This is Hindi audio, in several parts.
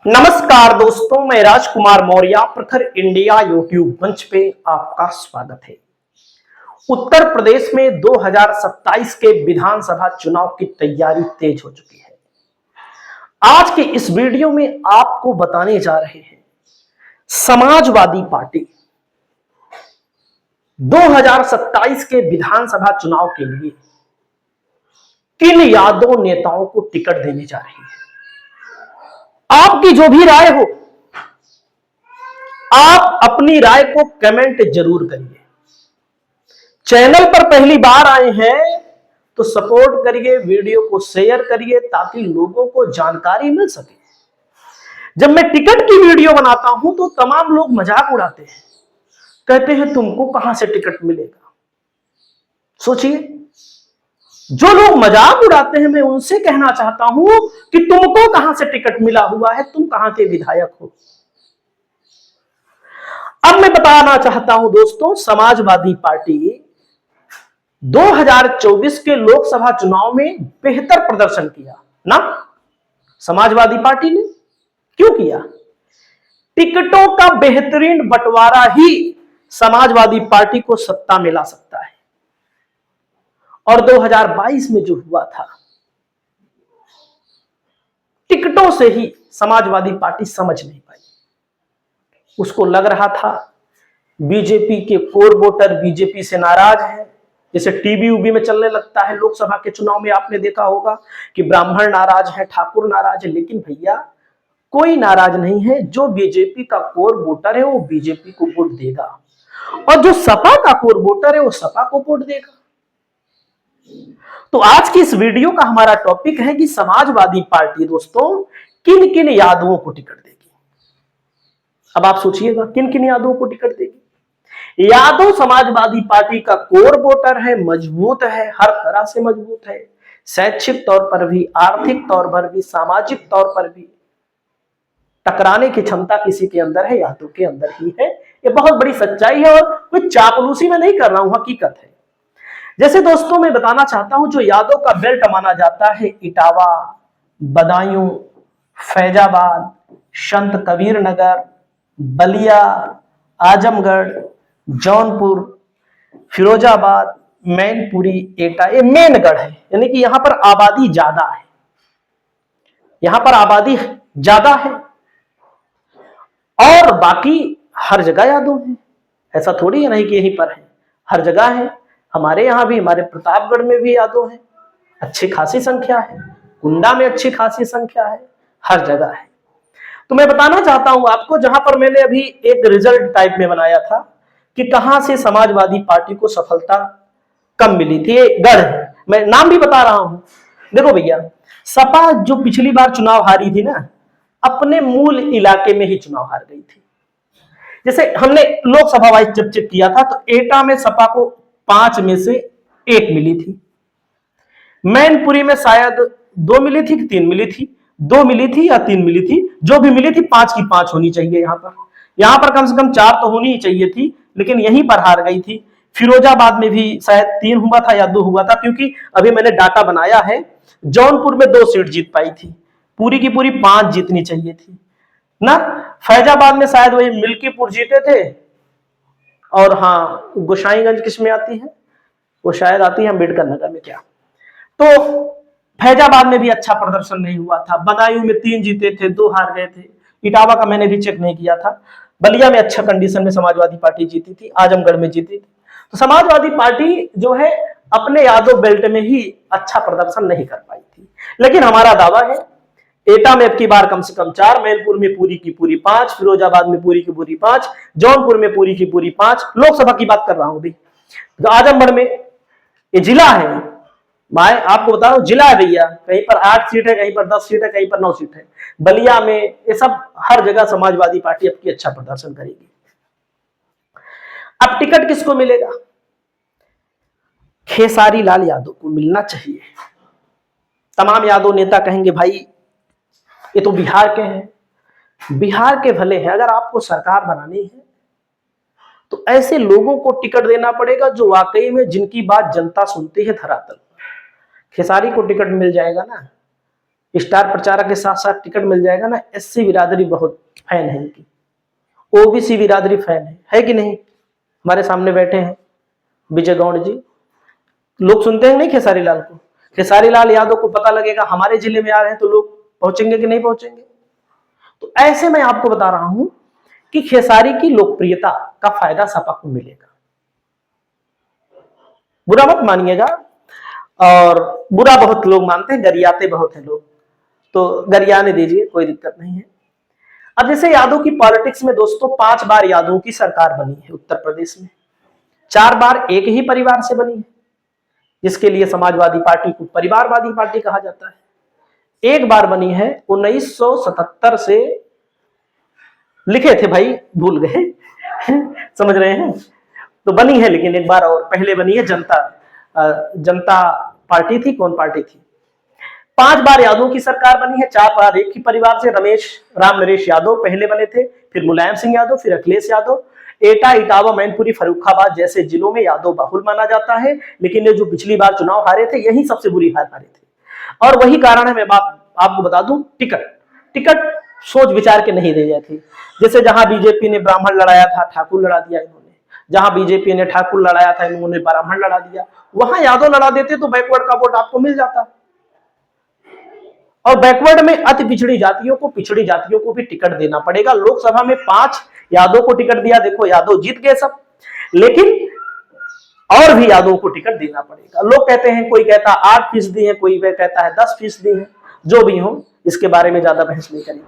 नमस्कार दोस्तों, मैं राजकुमार मौर्य प्रखर इंडिया यूट्यूब मंच पे आपका स्वागत है। उत्तर प्रदेश में 2027 के विधानसभा चुनाव की तैयारी तेज हो चुकी है। आज के इस वीडियो में आपको बताने जा रहे हैं समाजवादी पार्टी 2027 के विधानसभा चुनाव के लिए किन यादव नेताओं को टिकट देने जा रही है। आपकी जो भी राय हो, आप अपनी राय को कमेंट जरूर करिए। चैनल पर पहली बार आए हैं तो सपोर्ट करिए, वीडियो को शेयर करिए ताकि लोगों को जानकारी मिल सके। जब मैं टिकट की वीडियो बनाता हूं तो तमाम लोग मजाक उड़ाते हैं, कहते हैं तुमको कहां से टिकट मिलेगा। सोचिए, जो लोग मजाक उड़ाते हैं मैं उनसे कहना चाहता हूं कि तुमको कहां से टिकट मिला हुआ है, तुम कहां के विधायक हो। अब मैं बताना चाहता हूं दोस्तों, समाजवादी पार्टी 2024 के लोकसभा चुनाव में बेहतर प्रदर्शन किया ना। समाजवादी पार्टी ने क्यों किया? टिकटों का बेहतरीन बंटवारा ही समाजवादी पार्टी को सत्ता में ला सकता है। और 2022 में जो हुआ था, टिकटों से ही समाजवादी पार्टी समझ नहीं पाई। उसको लग रहा था बीजेपी के कोर वोटर बीजेपी से नाराज है। जैसे टीवी उबी में चलने लगता है, लोकसभा के चुनाव में आपने देखा होगा कि ब्राह्मण नाराज है, ठाकुर नाराज है। लेकिन भैया, कोई नाराज नहीं है। जो बीजेपी का कोर वोटर है वो बीजेपी को वोट देगा, और जो सपा का कोर वोटर है वो सपा को वोट देगा। तो आज की इस वीडियो का हमारा टॉपिक है कि समाजवादी पार्टी दोस्तों किन किन यादवों को टिकट देगी। अब आप सोचिएगा, किन किन यादवों को टिकट देगी। यादव समाजवादी पार्टी का कोर वोटर है, मजबूत है, हर तरह से मजबूत है। शैक्षिक तौर पर भी, आर्थिक तौर पर भी, सामाजिक तौर पर भी टकराने की क्षमता किसी के अंदर है, यादव के अंदर ही है। ये बहुत बड़ी सच्चाई है और कोई चापलूसी में नहीं कर रहा हूं, हकीकत है। जैसे दोस्तों मैं बताना चाहता हूं, जो यादव का बेल्ट माना जाता है, इटावा, बदायूं, फैजाबाद, संत कबीर नगर, बलिया, आजमगढ़, जौनपुर, फिरोजाबाद, मैनपुरी, एटा, ये मेनगढ़ है। यानी कि यहां पर आबादी ज्यादा है, यहां पर आबादी ज्यादा है। और बाकी हर जगह यादव है। ऐसा थोड़ी है नहीं कि यहीं पर है, हर जगह है। हमारे यहां भी, हमारे प्रतापगढ़ में भी यादव है, अच्छी खासी संख्या है। कुंडा में अच्छी खासी संख्या है, हर जगह है। तो मैं बताना चाहता हूं आपको, जहां पर मैंने अभी एक रिजल्ट टाइप में बनाया था कि कहां से समाजवादी पार्टी को सफलता कम मिली थी। ये गढ़ है, मैं नाम भी बता रहा हूं। देखो भैया, सपा जो पिछली बार चुनाव हारी थी ना, अपने मूल इलाके में ही चुनाव हार गई थी। जैसे हमने लोकसभा वाइज जब चेक किया था तो एटा में सपा को 5 में से 1 मिली थी। मैनपुरी में शायद 2 मिली थी कि 3 मिली थी, 2 मिली थी या 3 मिली थी। जो भी मिली थी 5 की 5 होनी चाहिए। यहां पर कम से कम 4 तो होनी ही चाहिए थी, लेकिन यहीं पर हार गई थी। फिरोजाबाद में भी शायद 3 हुआ था या 2 हुआ था, क्योंकि अभी मैंने डाटा बनाया है। जौनपुर में 2 सीट जीत पाई थी, पूरी की पूरी 5 जीतनी चाहिए थी ना। फैजाबाद में शायद वही मिल्कीपुर जीते थे। और हाँ, गोसाईगंज किस में आती है, वो शायद आती है अम्बेडकर नगर में। क्या तो फैजाबाद में भी अच्छा प्रदर्शन नहीं हुआ था। बदायूं में 3 जीते थे, 2 हार गए थे। इटावा का मैंने भी चेक नहीं किया था। बलिया में अच्छा कंडीशन में समाजवादी पार्टी जीती थी, आजमगढ़ में जीती थी। तो समाजवादी पार्टी जो है अपने यादव बेल्ट में ही अच्छा प्रदर्शन नहीं कर पाई थी। लेकिन हमारा दावा है, एटा में अब की बार कम से कम 4, मैनपुर में पूरी की पूरी 5, फिरोजाबाद में पूरी की पूरी 5, जौनपुर में पूरी की पूरी 5। लोकसभा की बात कर रहा हूं भी। तो आजमगढ़ में, ये जिला है, मैं आपको बता रहा हूं जिला है भैया। कहीं पर 8 सीट है, कहीं पर 10 सीट है, कहीं पर 9 सीट है। बलिया में, ये सब हर जगह समाजवादी पार्टी अब की अच्छा प्रदर्शन करेगी। अब टिकट किसको मिलेगा? खेसारी लाल यादव को मिलना चाहिए। तमाम यादव नेता कहेंगे भाई ये तो बिहार के हैं, बिहार के भले हैं। अगर आपको सरकार बनानी है तो ऐसे लोगों को टिकट देना पड़ेगा जो वाकई में, जिनकी बात जनता सुनती है धरातल पर। खेसारी को टिकट मिल जाएगा ना, स्टार प्रचारक के साथ साथ टिकट मिल जाएगा ना, एससी बिरादरी बहुत फैन है इनकी, ओबीसी बिरादरी फैन है कि नहीं? हमारे सामने बैठे हैं विजय गौड़ जी, लोग सुनते हैं नहीं खेसारी लाल को? खेसारी लाल यादव को पता लगेगा हमारे जिले में आ रहे हैं तो लोग पहुंचेंगे कि नहीं पहुंचेंगे? तो ऐसे मैं आपको बता रहा हूं कि खेसारी की लोकप्रियता का फायदा सपा को मिलेगा। बुरा मत मानिएगा, और बुरा बहुत लोग मानते हैं, गरियाते बहुत हैं लोग, तो गरियाने दीजिए, कोई दिक्कत नहीं है। अब जैसे यादव की पॉलिटिक्स में दोस्तों 5 बार यादवों की सरकार बनी है उत्तर प्रदेश में, 4 बार एक ही परिवार से बनी है, जिसके लिए समाजवादी पार्टी को परिवारवादी पार्टी कहा जाता है। एक बार बनी है 1977 से, लिखे थे भाई भूल गए समझ रहे हैं, तो बनी है लेकिन एक बार और पहले बनी है जनता पार्टी थी, कौन पार्टी थी? 5 बार यादव की सरकार बनी है, 4 बार एक ही परिवार से, राम नरेश यादव पहले बने थे, फिर मुलायम सिंह यादव, फिर अखिलेश यादव। एटा, इटावा, मैनपुरी, फर्रुखाबाद जैसे जिलों में यादव बहुल माना जाता है, लेकिन ये जो पिछली बार चुनाव हारे थे यही सबसे बुरी हार हारे थे। और वही कारण है, मैं आपको बता दूं, टिकट सोच विचार के नहीं दे जाती। जैसे जहां बीजेपी ने ब्राह्मण लड़ाया था, ठाकुर लड़ा दिया इन्होंने, जहां बीजेपी ने ठाकुर लड़ाया था, इन्होंने ब्राह्मण लड़ा दिया, वहां यादव लड़ा देते तो बैकवर्ड का वोट आपको मिल जाता। और बैकवर्ड में अति पिछड़ी जातियों को भी टिकट देना पड़ेगा। लोकसभा में 5 यादव को टिकट दिया, देखो यादव जीत गए सब, लेकिन और भी यादव को टिकट देना पड़ेगा। लोग कहते हैं, कोई कहता 8% है, कोई कहता है 10% है, जो भी हो, इसके बारे में ज्यादा बहस नहीं करेंगे।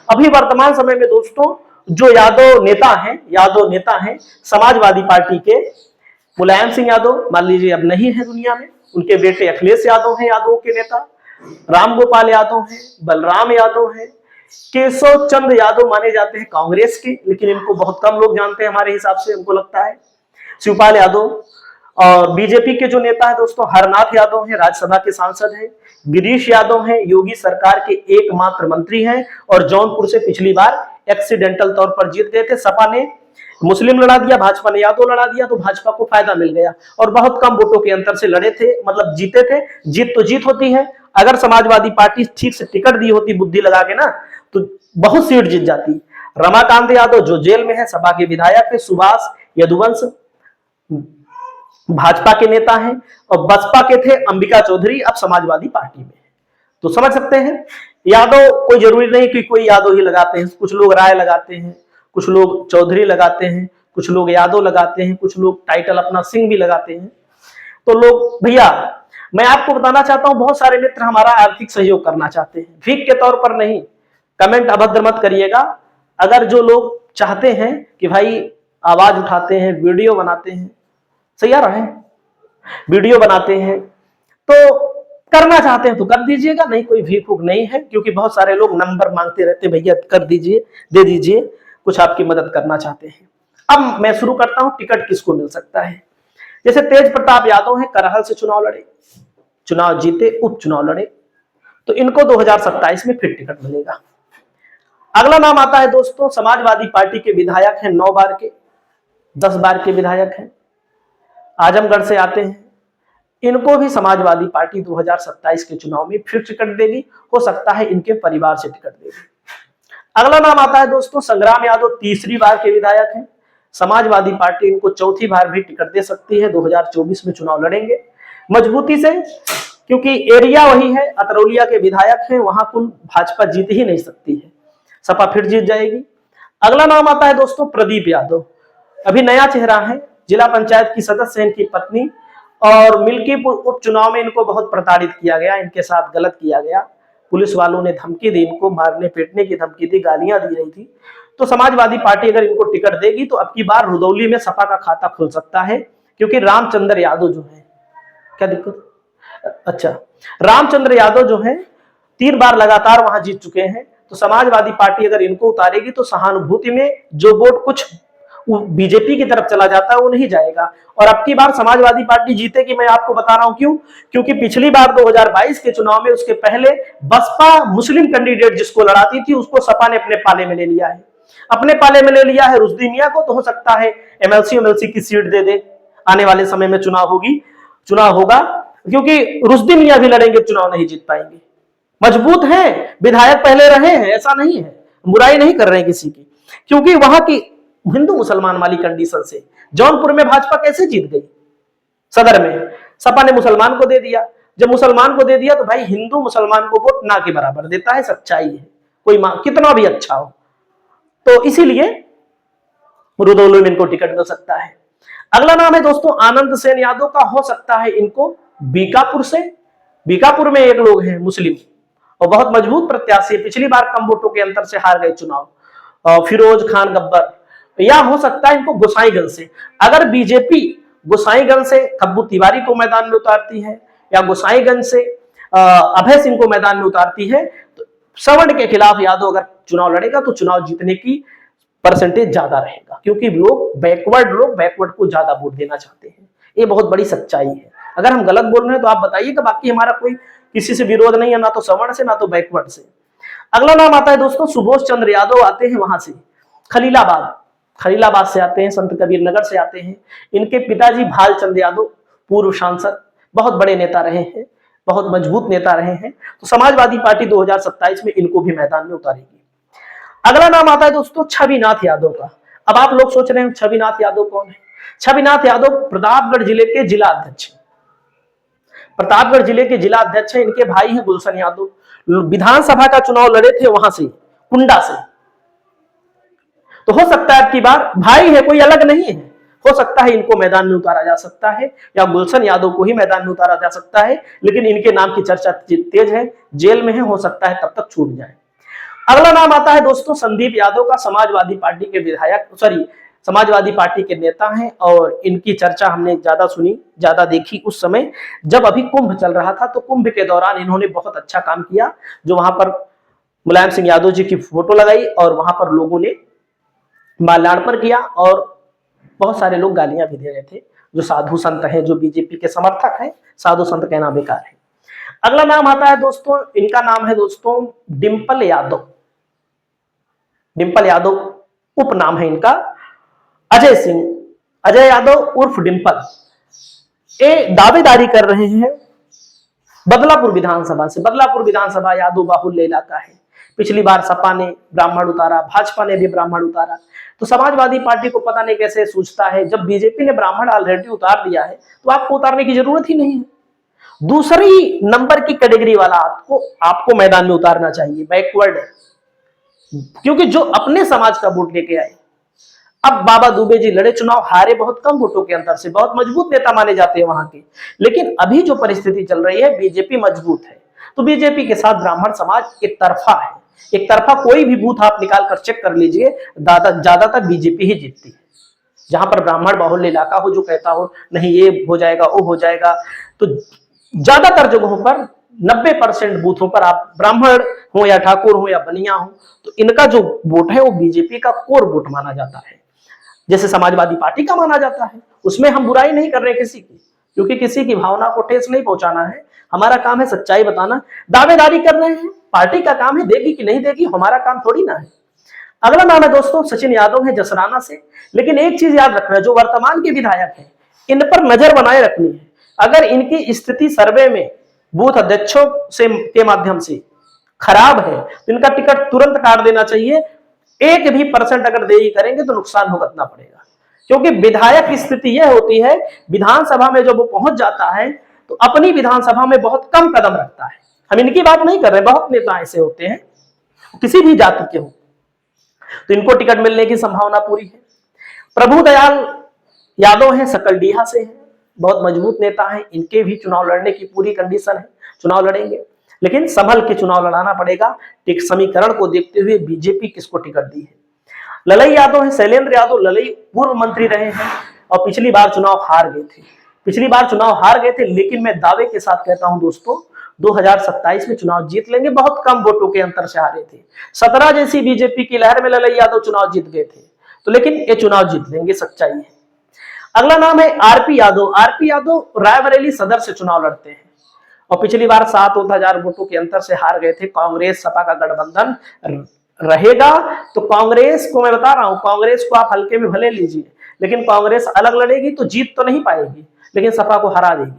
अभी वर्तमान समय में दोस्तों जो यादव नेता हैं समाजवादी पार्टी के, मुलायम सिंह यादव मान लीजिए अब नहीं है दुनिया में, उनके बेटे अखिलेश यादव हैं यादव के नेता, राम गोपाल यादव हैं, बलराम यादव हैं, केशव चंद्र यादव माने जाते हैं कांग्रेस के, लेकिन इनको बहुत कम लोग जानते हैं हमारे हिसाब से, हमको लगता है। शिवपाल यादव, और बीजेपी के जो नेता है दोस्तों हरनाथ यादव हैं, राज्यसभा के सांसद हैं, गिरीश यादव हैं, योगी सरकार के एकमात्र मंत्री हैं, और जौनपुर से पिछली बार एक्सीडेंटल तौर पर जीत गए थे। सपा ने मुस्लिम लड़ा दिया, भाजपा ने यादव लड़ा दिया, तो भाजपा को फायदा मिल गया, और बहुत कम वोटों के अंतर से लड़े थे, मतलब जीते थे। जीत तो जीत होती है, अगर समाजवादी पार्टी ठीक से टिकट दी होती बुद्धि लगा के ना, तो बहुत सीट जीत जाती। रमाकांत यादव जो जेल में है, सपा के विधायक है। सुभाष यदुवंश भाजपा के नेता हैं, और बसपा के थे अंबिका चौधरी, अब समाजवादी पार्टी में। तो समझ सकते हैं, यादव कोई जरूरी नहीं कि कोई यादव ही लगाते हैं, कुछ लोग राय लगाते हैं, कुछ लोग चौधरी लगाते हैं, कुछ लोग यादव लगाते हैं, कुछ लोग टाइटल अपना सिंह भी लगाते हैं। तो लोग, भैया मैं आपको बताना चाहता हूं, बहुत सारे मित्र हमारा आर्थिक सहयोग करना चाहते हैं, भीख के तौर पर नहीं। कमेंट अभद्र मत करिएगा। अगर जो लोग चाहते हैं कि भाई आवाज उठाते हैं, वीडियो बनाते हैं, सही आ रहा है, वीडियो बनाते हैं, तो करना चाहते हैं तो कर दीजिएगा, नहीं कोई भीख नहीं है, क्योंकि बहुत सारे लोग नंबर मांगते रहते हैं, भैया कर दीजिए, दे दीजिए, कुछ आपकी मदद करना चाहते हैं। अब मैं शुरू करता हूं, टिकट किसको मिल सकता है। जैसे तेज प्रताप यादव हैं, करहल से चुनाव लड़े, चुनाव जीते, उपचुनाव लड़े, तो इनको 2027 में फिर टिकट मिलेगा। अगला नाम आता है दोस्तों, समाजवादी पार्टी के विधायक हैं, 9 बार के, 10 बार के विधायक हैं, आजमगढ़ से आते हैं। इनको भी समाजवादी पार्टी 2027 के चुनाव में फिर टिकट देगी, हो सकता है इनके परिवार से टिकट देगी। अगला नाम आता है दोस्तों, संग्राम यादव, 3री बार के विधायक हैं, समाजवादी पार्टी इनको 4थी बार भी टिकट दे सकती है, 2024 में चुनाव लड़ेंगे मजबूती से, क्योंकि एरिया वही है, अतरौलिया के विधायक हैं, वहां कुल भाजपा जीत ही नहीं सकती है, सपा फिर जीत जाएगी। अगला नाम आता है दोस्तों, प्रदीप यादव, अभी नया चेहरा है, जिला पंचायत की सदस्य है इनकी पत्नी, और मिल्कीपुर उपचुनाव में इनको बहुत प्रताड़ित किया गया, इनके साथ गलत किया गया, पुलिस वालों ने धमकी दी, इनको मारने पीटने की धमकी दी, गालियां दी रही थी। तो समाजवादी पार्टी अगर इनको टिकट देगी तो अब की बार रुदौली में सपा का खाता खुल सकता है, क्योंकि रामचंद्र यादव जो है, क्या दिक्कत, अच्छा, रामचंद्र यादव जो है 3 बार लगातार वहां जीत चुके हैं, तो समाजवादी पार्टी अगर इनको उतारेगी तो सहानुभूति में जो वोट कुछ बीजेपी की तरफ चला जाता है वो नहीं जाएगा, और अब की बार समाजवादी पार्टी जीतेगी। मैं आपको बता रहा हूं क्यों, क्योंकि पिछली बार 2022 के चुनाव में, उसके पहले बसपा मुस्लिम कैंडिडेट जिसको लड़ाती थी, उसको सपा ने अपने पाले में ले लिया है, अपने पाले में ले लिया है रुश्दी मियां को, तो हो सकता है एमएलसी की सीट दे दे, आने वाले समय में चुनाव होगा, क्योंकि रुश्दी मियां भी लड़ेंगे, चुनाव नहीं जीत पाएंगे, मजबूत हैं, विधायक पहले रहे हैं, ऐसा नहीं है, बुराई नहीं कर रहे हैं किसी की, क्योंकि वहां की हिंदू मुसलमान वाली कंडीशन से जौनपुर में भाजपा कैसे जीत गई, सदर में सपा ने मुसलमान को दे दिया, जब मुसलमान को दे दिया तो भाई हिंदू मुसलमान को वोट ना के बराबर देता है, सच्चाई है, कोई कितना भी अच्छा हो, तो इसीलिए रुदौली में इनको टिकट मिल सकता है। अगला नाम है दोस्तों आनंद सेन यादव का, हो सकता है इनको बीकापुर से, बीकापुर में एक लोग हैं मुस्लिम और बहुत मजबूत प्रत्याशी, पिछली बार कम वोटों के अंतर से हार गए चुनाव, फिरोज खान गब्बर, या हो सकता है इनको गोसाईगंज से। अगर बीजेपी गोसाईगंज से खब्बू तिवारी को मैदान में उतारती है या गोसाईगंज से अभय सिंह को मैदान में उतारती है, तो सवर्ण के खिलाफ यादव अगर चुनाव लड़ेगा तो चुनाव जीतने की परसेंटेज ज्यादा रहेगा, क्योंकि लोग बैकवर्ड को ज्यादा वोट देना चाहते हैं, ये बहुत बड़ी सच्चाई है। अगर हम गलत बोल रहे हैं तो आप बताइएगा, बाकी हमारा कोई किसी से विरोध नहीं है, ना तो सवर्ण से ना तो बैकवर्ड से। अगला नाम आता है दोस्तों सुभाष चंद्र यादव, आते हैं वहां से खलीलाबाद से आते हैं, संत कबीर नगर से आते हैं। इनके पिताजी भालचंद यादव पूर्व सांसद, बहुत बड़े नेता रहे हैं, बहुत मजबूत नेता रहे हैं, तो समाजवादी पार्टी 2027 में इनको भी मैदान में उतारेगी। अगला नाम आता है दोस्तों छविनाथ यादव का। अब आप लोग सोच रहे हैं छविनाथ यादव कौन है? छविनाथ यादव प्रतापगढ़ जिले के जिला अध्यक्ष, प्रतापगढ़ जिले के जिला अध्यक्ष है। इनके भाई हैं गुलशन यादव, विधानसभा का चुनाव लड़े थे वहां से, कुंडा से, तो हो सकता है अब की बार, भाई है कोई अलग नहीं है, हो सकता है इनको मैदान में उतारा जा सकता है या गुलशन यादव को ही मैदान में उतारा जा सकता है, लेकिन इनके नाम की चर्चा तेज है, जेल में है, हो सकता है तब तक छूट जाए। अगला नाम आता है दोस्तों संदीप यादव का, समाजवादी पार्टी के विधायक, समाजवादी पार्टी के नेता हैं, और इनकी चर्चा हमने ज्यादा सुनी, ज्यादा देखी उस समय जब अभी कुंभ चल रहा था, तो कुंभ के दौरान इन्होंने बहुत अच्छा काम किया, जो वहां पर मुलायम सिंह यादव जी की फोटो लगाई और वहां पर लोगों ने माल्यार्पण किया, और बहुत सारे लोग गालियां भी दे रहे थे, जो साधु संत हैं, जो बीजेपी के समर्थक हैं, साधु संत कहना बेकार है। अगला नाम आता है दोस्तों, इनका नाम है दोस्तों डिंपल यादव, डिंपल यादव उपनाम है इनका, अजय सिंह, अजय यादव उर्फ डिंपल, ये दावेदारी कर रहे हैं बदलापुर विधानसभा से। बदलापुर विधानसभा यादव बाहुल्य इलाका है, पिछली बार सपा ने ब्राह्मण उतारा, भाजपा ने भी ब्राह्मण उतारा, तो समाजवादी पार्टी को पता नहीं कैसे सूझता है, जब बीजेपी ने ब्राह्मण ऑलरेडी उतार दिया है तो आपको उतारने की जरूरत ही नहीं है, दूसरी नंबर की कैटेगरी वाला आपको मैदान में उतारना चाहिए, बैकवर्ड है, क्योंकि जो अपने समाज का वोट लेके आए। अब बाबा दुबे जी लड़े चुनाव, हारे बहुत कम वोटों के अंतर से, बहुत मजबूत नेता माने जाते हैं वहां के, लेकिन अभी जो परिस्थिति चल रही है बीजेपी मजबूत है, तो बीजेपी के साथ ब्राह्मण समाज एक तरफा है, एक तरफा कोई भी बूथ आप निकाल कर चेक कर लीजिए, ज्यादातर बीजेपी ही जीतती है। जहां पर ब्राह्मण बाहुल्य इलाका हो, जो कहता हो नहीं ये हो जाएगा वो हो जाएगा, तो ज्यादातर जगहों पर 90% बूथों पर आप ब्राह्मण हो या ठाकुर हो या बनिया हो, तो इनका जो वोट है वो बीजेपी का कोर वोट माना जाता है, जैसे समाजवादी पार्टी का माना जाता है। उसमें हम बुराई नहीं कर रहे किसी की, क्योंकि किसी की भावना को ठेस नहीं पहुंचाना है, हमारा काम है सच्चाई बताना। दावेदारी कर रहे हैं, पार्टी का काम है, देगी कि नहीं देगी हमारा काम थोड़ी ना है। अगला नाम है दोस्तों सचिन यादव है, जसराना से, लेकिन एक चीज याद रखना, जो वर्तमान के विधायक हैं इन पर नजर बनाए रखनी है। अगर इनकी स्थिति सर्वे में बूथ अध्यक्षों से के माध्यम से खराब है तो इनका टिकट तुरंत काट देना चाहिए, 1 भी % अगर देरी करेंगे तो नुकसान भुगतना पड़ेगा, क्योंकि विधायक की स्थिति यह होती है विधानसभा में जब वो पहुंच जाता है तो अपनी विधानसभा में बहुत कम कदम रखता है। हम इनकी बात नहीं कर रहे, बहुत नेता ऐसे होते हैं किसी भी जाति के हो, तो इनको टिकट मिलने की संभावना पूरी है। प्रभुदयाल यादव हैं, सकलडीहा से हैं, बहुत मजबूत नेता हैं, इनके भी चुनाव लड़ने की पूरी कंडीशन है, चुनाव लड़ेंगे, लेकिन संभल के चुनाव लड़ाना पड़ेगा। समीकरण को देखते हुए बीजेपी किसको टिकट दी है। ललई यादव है, शैलेंद्र यादव ललई पूर्व मंत्री रहे हैं और पिछली बार चुनाव हार गए थे, लेकिन मैं दावे के साथ कहता हूं दोस्तों 2027 में चुनाव जीत लेंगे, बहुत कम वोटों के अंतर से हारे थे। 17 जैसी बीजेपी की लहर में ललई यादव चुनाव जीत गए थे, तो लेकिन ये चुनाव जीत लेंगे, सच्चाई है। अगला नाम है आरपी यादव। आरपी यादव रायबरेली सदर से चुनाव लड़ते हैं और पिछली बार 7,000 वोटों के अंतर से हार गए थे। कांग्रेस सपा का गठबंधन रहेगा तो कांग्रेस को, मैं बता रहा हूं, कांग्रेस को आप हल्के में भले लीजिए, लेकिन कांग्रेस अलग लड़ेगी तो जीत तो नहीं पाएगी, लेकिन सपा को हरा देगी।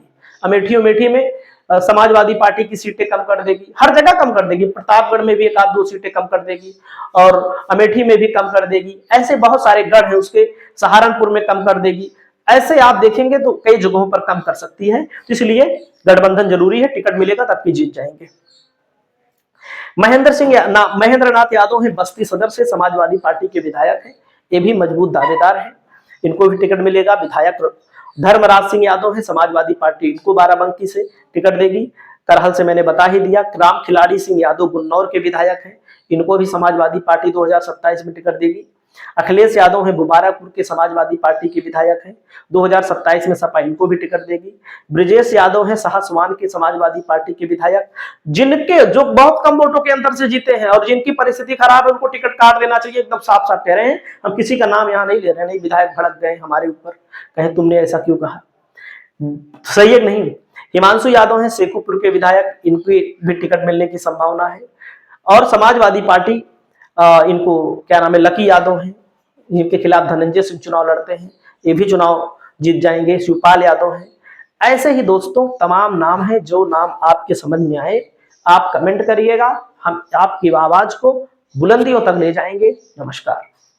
अमेठी में समाजवादी पार्टी की सीटें कम कर देगी, हर जगह कम कर देगी। प्रतापगढ़ में भी एक आध दो सीटें कम कर देगी और अमेठी में भी कम कर देगी। ऐसे बहुत सारे गढ़ है उसके, सहारनपुर में कम कर देगी। ऐसे आप देखेंगे तो कई जगहों पर कम कर सकती है, तो इसलिए गठबंधन जरूरी है, टिकट मिलेगा तब भी जीत जाएंगे। महेंद्र नाथ यादव है बस्ती सदर से, समाजवादी पार्टी के विधायक हैं, ये भी मजबूत दावेदार हैं, इनको भी टिकट मिलेगा। विधायक धर्मराज सिंह यादव है, समाजवादी पार्टी इनको बाराबंकी से टिकट देगी। करहल से मैंने बता ही दिया। राम खिलाड़ी सिंह यादव गुन्नौर के विधायक हैं, इनको भी समाजवादी पार्टी 2027 में टिकट देगी। अखिलेश यादव हैं मुबारकपुर के, समाजवादी पार्टी के विधायक हैं, 2027 में सपा इनको भी टिकट देगी। ब्रिजेश यादव हैं साहसवान के, समाजवादी पार्टी के विधायक, जिनके जो बहुत कम वोटों के अंतर से जीते हैं और जिनकी परिस्थिति खराब है, उनको टिकट काट देना चाहिए, एकदम साफ साफ कह रहे हैं। हम किसी का नाम यहाँ नहीं ले रहे, नहीं विधायक भड़क गए हमारे ऊपर, कहें तुमने ऐसा क्यों कहा, सही है नहीं। हिमांशु यादव हैं शेखुपुर के विधायक, इनकी भी टिकट मिलने की संभावना है। और समाजवादी पार्टी इनको क्या नाम है, लकी यादव हैं, इनके खिलाफ धनंजय सिंह चुनाव लड़ते हैं, ये भी चुनाव जीत जाएंगे। शिवपाल यादव हैं। ऐसे ही दोस्तों तमाम नाम हैं, जो नाम आपके समझ में आए आप कमेंट करिएगा, हम आपकी आवाज को बुलंदियों तक ले जाएंगे। नमस्कार।